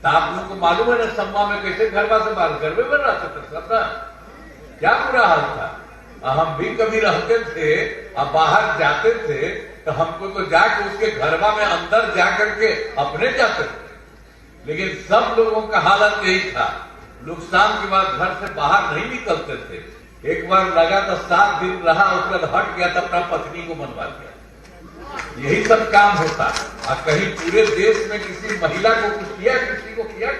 तो आप लोगों को मालूम है ना, सम्मा में कैसे घरवा से बाहर घर में बन रहा था सब ना, क्या बुरा हाल था। हम भी कभी रहते थे और बाहर जाते थे तो हमको तो जाके उसके घरवा में अंदर जाकर के अपने जाते थे, लेकिन सब लोगों का हालत यही था, लोग शाम के बाद घर से बाहर नहीं निकलते थे। एक बार लगा तो 7 दिन रहा, उसके बाद हट गया तो अपना पत्नी को मनवा दिया। यही सब काम होता। और कहीं पूरे देश में किसी महिला को कुछ किया, किसी को किया,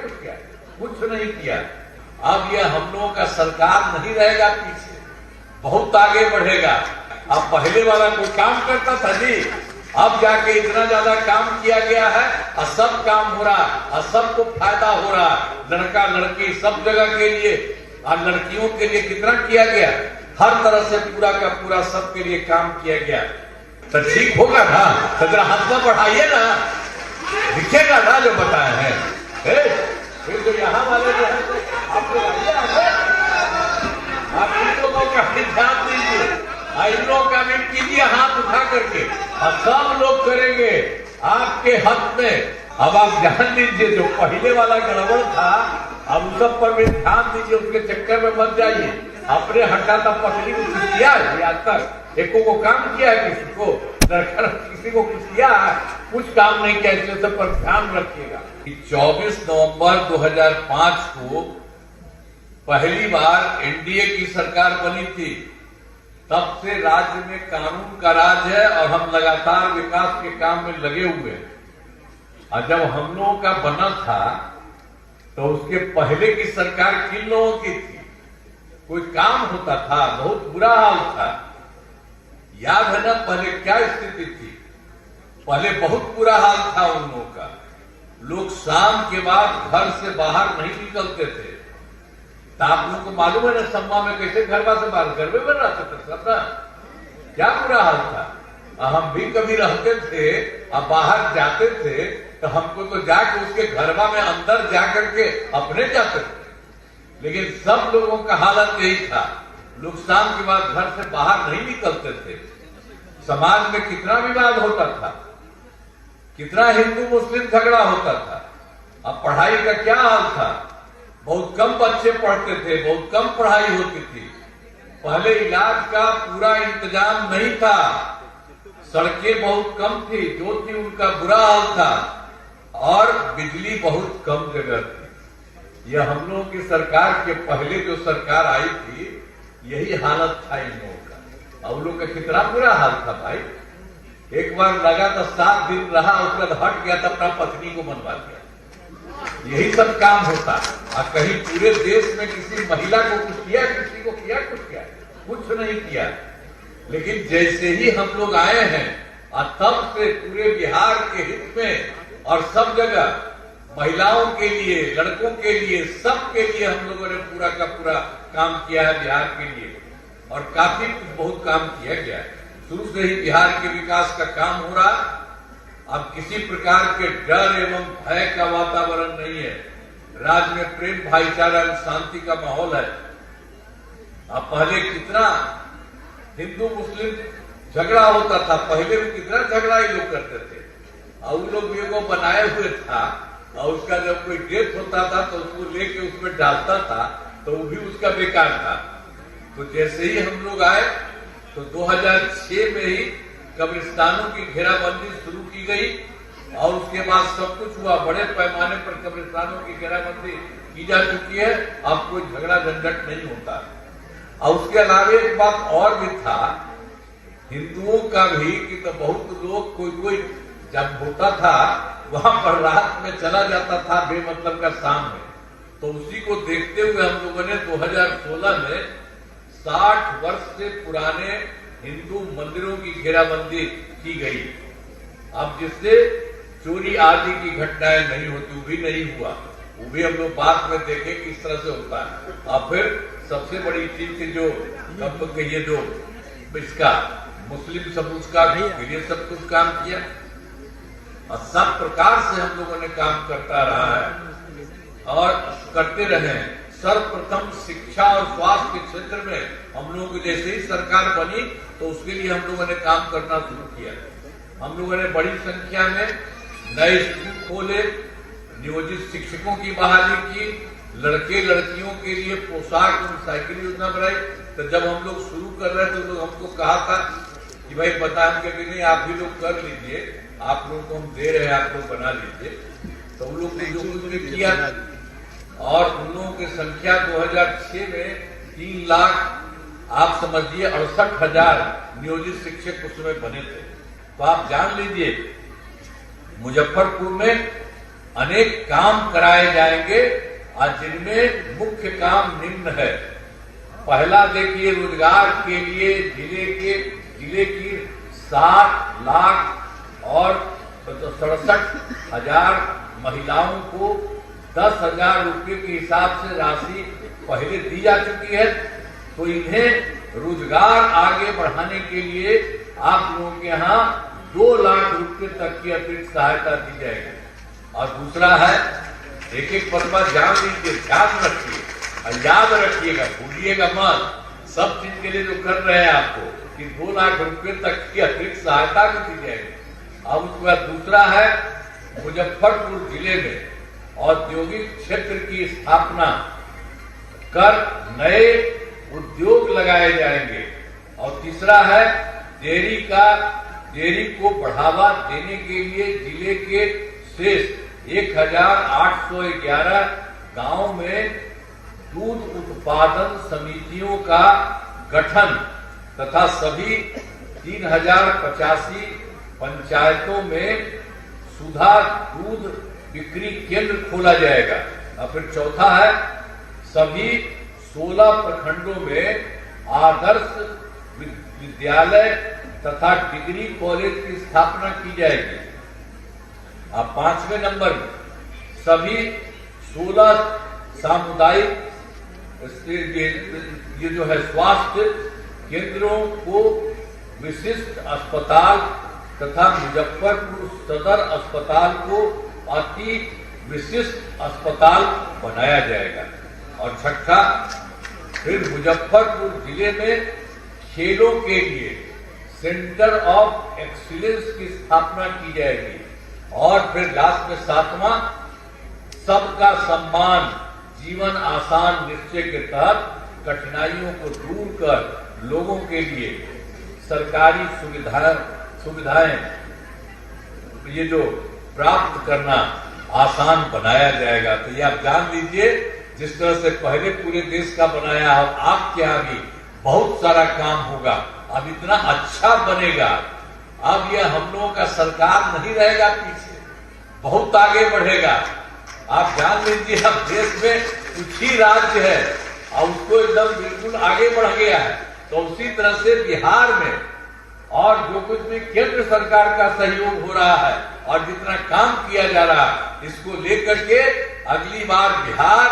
कुछ नहीं किया। अब यह हम लोगों का सरकार नहीं रहेगा, पीछे बहुत आगे बढ़ेगा। अब पहले वाला कोई काम करता था जी, अब जाके इतना ज्यादा काम किया गया है और सब काम हो रहा और सबको फायदा हो रहा, लड़का लड़की सब जगह के लिए, और लड़कियों के लिए कितना किया गया, हर तरह से पूरा का पूरा सबके लिए काम किया गया। तो ठीक होगा ना, तो जरा हाथ बढ़ाइए ना, दिखेगा ना जो बताए हैं। फिर तो यहाँ वाले जो है आप इन लोगों का भी ध्यान दीजिए, इन लोगों का भी कीजिए हाथ उठा करके, और सब लोग करेंगे आपके हक में। अब आप ध्यान दीजिए, जो पहले वाला गड़बड़ था अब उस सब पर भी ध्यान दीजिए, उसके चक्कर में मत जाइए। अपने हटाता पत्नी को कुछ किया है आज तक, एको को काम किया है, किसी को किसी को कुछ किया है, कुछ काम नहीं किया, इसलिए सब पर ध्यान रखिएगा। 24 नवंबर 2005 को पहली बार एनडीए की सरकार बनी थी, तब से राज्य में कानून का राज है और हम लगातार विकास के काम में लगे हुए हैं। और जब हम लोगों का बना था तो उसके पहले की सरकार किन लोगों की थी, कोई काम होता था, बहुत बुरा हाल था। याद है ना पहले क्या स्थिति थी, पहले बहुत बुरा हाल था उन लोगों का। लोग शाम के बाद घर से बाहर नहीं निकलते थे। तो आप लोगों को मालूम है ना, सम्मा में कैसे घरवा से बाहर घर में बन रहा था सब ना, क्या बुरा हाल था। हम भी कभी रहते थे और बाहर जाते थे तो हमको तो जाके उसके घरवा में अंदर जाकर के अपने जाते थे, लेकिन सब लोगों का हालत यही था, लोग शाम के बाद घर से बाहर नहीं निकलते थे। समाज में कितना विवाद होता था, कितना हिंदू मुस्लिम झगड़ा होता था। अब पढ़ाई का क्या हाल था, बहुत कम बच्चे पढ़ते थे, बहुत कम पढ़ाई होती थी। पहले इलाज का पूरा इंतजाम नहीं था, सड़कें बहुत कम थी, जो थी उनका बुरा हाल था, और बिजली बहुत कम जगह थी। यह हम लोगों की सरकार के पहले जो सरकार आई थी, यही हालत था इन लोगों का। और लोग का कितना बुरा हाल था भाई। एक बार लगा तो 7 दिन रहा, उसके बाद हट गया तो अपना पत्नी को मनवा दिया। यही सब काम होता। और कहीं पूरे देश में किसी महिला को कुछ किया, किसी को किया, कुछ नहीं किया। लेकिन जैसे ही हम लोग आए हैं और तब से पूरे बिहार के हित में और सब जगह महिलाओं के लिए, लड़कों के लिए, सबके लिए हम लोगों ने पूरा का पूरा काम किया है बिहार के लिए, और काफी बहुत काम किया गया है। शुरू से ही बिहार के विकास का काम हो रहा। अब किसी प्रकार के डर एवं भय का वातावरण नहीं है, राज्य में प्रेम भाईचारा एवं शांति का माहौल है। अब पहले कितना हिंदू मुस्लिम झगड़ा होता था, पहले भी कितना झगड़ा ही लोग करते थे, और उन लोग भी को बनाए हुए था, और उसका जब कोई डेथ होता था तो उसको लेके उसमें डालता था, तो वो भी उसका बेकार था। तो जैसे ही हम लोग आए तो 2006 में ही कब्रिस्तानों की घेराबंदी शुरू की गई, और उसके बाद सब कुछ हुआ। बड़े पैमाने पर कब्रिस्तानों की घेराबंदी की जा चुकी है, अब कोई झगड़ा झंझट नहीं होता। और उसके अलावा एक बात और भी था हिंदुओं का भी, कि तो बहुत लोग कोई जब होता था वहां पर रात में चला जाता था बेमतलब का शाम में, तो उसी को देखते हुए हम लोगों ने 2016 में 60 वर्ष से पुराने हिंदू मंदिरों की घेराबंदी की गई। अब जिससे चोरी आदि की घटनाएं नहीं होती, वो भी नहीं हुआ, वो भी हम लोग बाद में देखें किस तरह से होता है। अब फिर सबसे बड़ी चीज की जो अब कहिए जो इसका मुस्लिम समूह का लिए सब कुछ काम किया, और सब प्रकार से हम लोगों ने काम करता रहा है और करते रहे। सर्वप्रथम शिक्षा और स्वास्थ्य के क्षेत्र में हम लोगों की जैसे ही सरकार बनी तो उसके लिए हम लोगों ने काम करना शुरू किया। हम लोगों ने बड़ी संख्या में नए स्कूल खोले, नियोजित शिक्षकों की बहाली की, लड़के लड़कियों के लिए पोशाक और साइकिल योजना बनाई। तो जब हम लोग शुरू कर रहे थे तो लोग हमको कहा था कि भाई बता हम कि नहीं आप भी लोग कर लीजिए, आप लोग को हम दे रहे हैं, आप लोग बना लीजिए। तो उन लोग ने जो कुछ भी किया और उन लोगों की संख्या 2006 में 3 लाख आप समझिए 68,000 नियोजित शिक्षक उस समय बने थे। तो आप जान लीजिए मुजफ्फरपुर में अनेक काम कराए जाएंगे और जिनमें मुख्य काम निम्न है। पहला देखिए, रोजगार के लिए जिले की 7 लाख और 67,000 महिलाओं को 10,000 रुपये के हिसाब से राशि पहले दी जा चुकी है। तो इन्हें रोजगार आगे बढ़ाने के लिए आप लोगों के यहाँ 2 लाख रुपये तक की अतिरिक्त सहायता दी जाएगी। और दूसरा है, एक पदमा जान लीजिए, ध्यान रखिए और याद रखिएगा, भूलिएगा मत। सब चीज के लिए जो कर रहे हैं आपको कि 2 लाख रुपये तक की अतिरिक्त सहायता भी दी जाएगी। अब उसके बाद दूसरा है, मुजफ्फरपुर जिले में औद्योगिक क्षेत्र की स्थापना कर नए उद्योग लगाए जाएंगे। और तीसरा है, डेयरी को बढ़ावा देने के लिए जिले के शेष 1,811 गांव में दूध उत्पादन समितियों का गठन तथा सभी 3,085 पंचायतों में सुधा दूध बिक्री केंद्र खोला जाएगा। और फिर चौथा है, सभी 16 प्रखंडों में आदर्श विद्यालय तथा डिग्री कॉलेज की स्थापना की जाएगी। अब 5वें नंबर में सभी 16 सामुदायिक ये जो है स्वास्थ्य केंद्रों को विशिष्ट अस्पताल तथा मुजफ्फरपुर सदर अस्पताल को अति विशिष्ट अस्पताल बनाया जाएगा। और छठा, फिर मुजफ्फरपुर जिले में खेलों के लिए सेंटर ऑफ एक्सीलेंस की स्थापना की जाएगी। और फिर लास्ट में 7वां, सबका सम्मान जीवन आसान निश्चय के तहत कठिनाइयों को दूर कर लोगों के लिए सरकारी सुविधाएं ये जो प्राप्त करना आसान बनाया जाएगा। तो ये आप जान लीजिए, जिस तरह से पहले पूरे देश का बनाया, आपके यहाँ भी बहुत सारा काम होगा। अब इतना अच्छा बनेगा, अब यह हम लोगों का सरकार नहीं रहेगा पीछे, बहुत आगे बढ़ेगा। आप जान लीजिए, अब देश में कुछ ही राज्य है और उसको एकदम बिल्कुल आगे बढ़ गया है। तो उसी तरह से बिहार में और जो कुछ भी केंद्र सरकार का सहयोग हो रहा है और जितना काम किया जा रहा है, इसको लेकर के अगली बार बिहार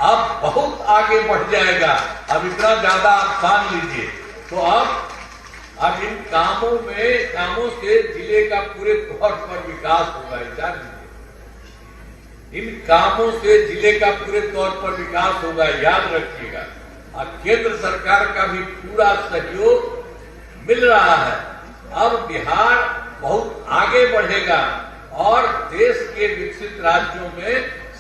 अब बहुत आगे बढ़ जाएगा। अब इतना ज्यादा आप मान लीजिए। तो अब इन कामों से जिले का पूरे तौर पर विकास होगा। जान लीजिए, इन कामों से जिले का पूरे तौर पर विकास होगा, याद रखिएगा। और केंद्र सरकार का भी पूरा सहयोग मिल रहा है। अब बिहार बहुत आगे बढ़ेगा और देश के विकसित राज्यों में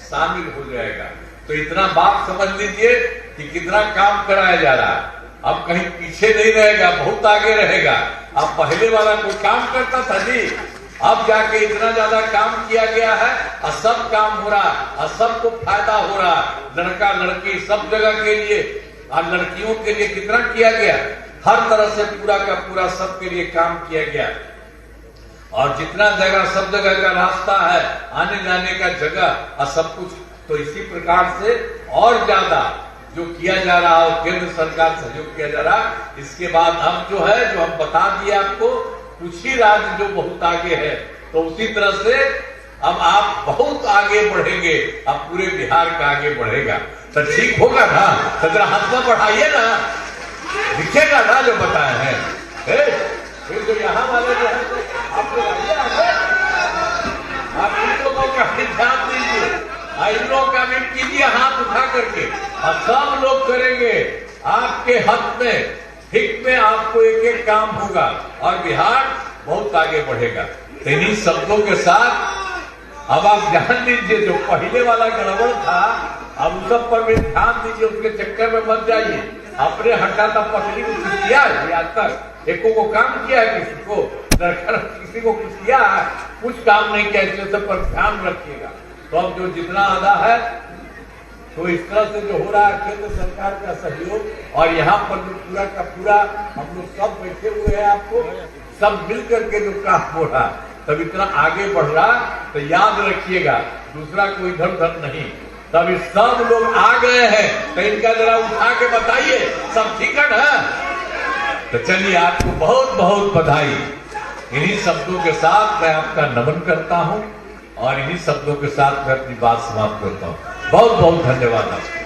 शामिल हो जाएगा। तो इतना बात समझ लीजिए कि कितना काम कराया जा रहा है। अब कहीं पीछे नहीं रहेगा, बहुत आगे रहेगा। अब पहले वाला कोई काम करता था जी, अब जाके इतना ज्यादा काम किया गया है और सब काम हो रहा और सबको फायदा हो रहा। लड़का लड़की सब जगह के लिए और लड़कियों के लिए कितना किया गया, हर तरह से पूरा का पूरा सबके लिए काम किया गया। और जितना जगह सब जगह का रास्ता है, आने जाने का जगह और सब कुछ, तो इसी प्रकार से और ज्यादा जो किया जा रहा है, केंद्र सरकार सहयोग किया जा रहा। इसके बाद अब जो है, जो हम बता दिए आपको, कुछ ही राज्य जो बहुत आगे है, तो उसी तरह से अब आप बहुत आगे बढ़ेंगे। अब पूरे बिहार का आगे बढ़ेगा। तो ठीक होगा ना? तो जरा हौसला बढ़ाइए ना, दिखेगा ना जो बताए हैं। फिर जो यहाँ वाले जो है, आप लोग आप इन लोगों का ध्यान दीजिए, इन लोगों का भी कीजिए हाथ उठा करके, और सब लोग करेंगे आपके हक में, हित में आपको एक एक काम होगा और बिहार बहुत आगे बढ़ेगा। तो इन्हीं शब्दों के साथ अब आप ध्यान दीजिए, जो पहले वाला गड़बड़ था अब उस सब पर भी ध्यान दीजिए, उसके चक्कर में मत जाइए। अपने हटा था पटरी को कुछ किया है आज तक? एको को काम किया है किसी को? किसी को कुछ किया है? कुछ काम नहीं किया, इसलिए सब पर ध्यान रखिएगा। तो अब जो जितना आधा है तो इस तरह से जो हो रहा है केंद्र सरकार का सहयोग और यहाँ पर जो पूरा का पूरा हम लोग सब बैठे हुए हैं, आपको सब मिल करके जो काम हो रहा है तब इतना आगे बढ़ रहा, तो याद रखिएगा दूसरा कोई इधर उधर नहीं। तब सब लोग आ गए हैं तो इनका जरा उठा के बताइए सब ठीक है। तो चलिए आपको बहुत बहुत बधाई। इन्हीं शब्दों के साथ मैं आपका नमन करता हूं और इन्हीं शब्दों के साथ मैं अपनी बात समाप्त करता हूं। बहुत बहुत धन्यवाद आपको।